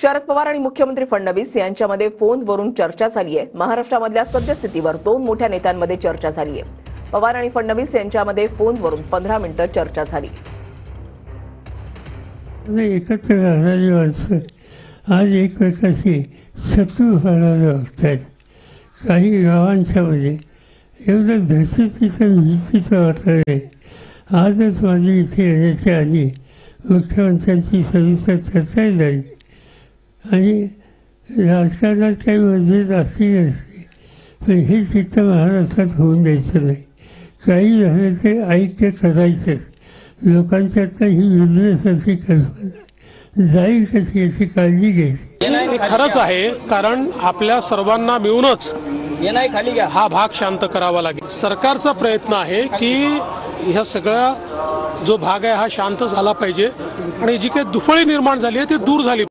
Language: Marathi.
शरद पवार आणि मुख्यमंत्री फडणवीस यांच्यामध्ये फोनवरून चर्चा झाली आहे। महाराष्ट्रामधल्या सद्यस्थितीवर दोन मोठ्या नेत्यांमध्ये चर्चा झाली आहे। पवार आणि फडणवीस यांच्यामध्ये फोनवरून 15 मिनिटं चर्चा झाली। एकत्र राहणारी माणसं आज एकमेकाशी शत्रू व्हायला वागतात। काही गावांच्या मध्ये एवढं दहशतीचं भीतीचं वातावरण आहे। आजच माझी इथे येण्याच्या आधी मुख्यमंत्र्यांची सविस्तर चर्चा झाली आणि राजकारणात काही मजेत असली नसते, पण हे चित्र महाराष्ट्रात होऊन द्यायचं नाही। काही झालं ते ऐक्य करायचंच। लोकांच्यातला ही विजनेसाची कल्पना जाईल कशी याची काळजी घ्यायची। खरंच आहे, कारण आपल्या सर्वांना मिळूनच हा भाग शांत करावा लागेल। सरकारचा प्रयत्न आहे की ह्या सगळा जो भाग आहे हा शांत झाला पाहिजे आणि जी काही दुफळी निर्माण झाली आहे ती दूर झाली।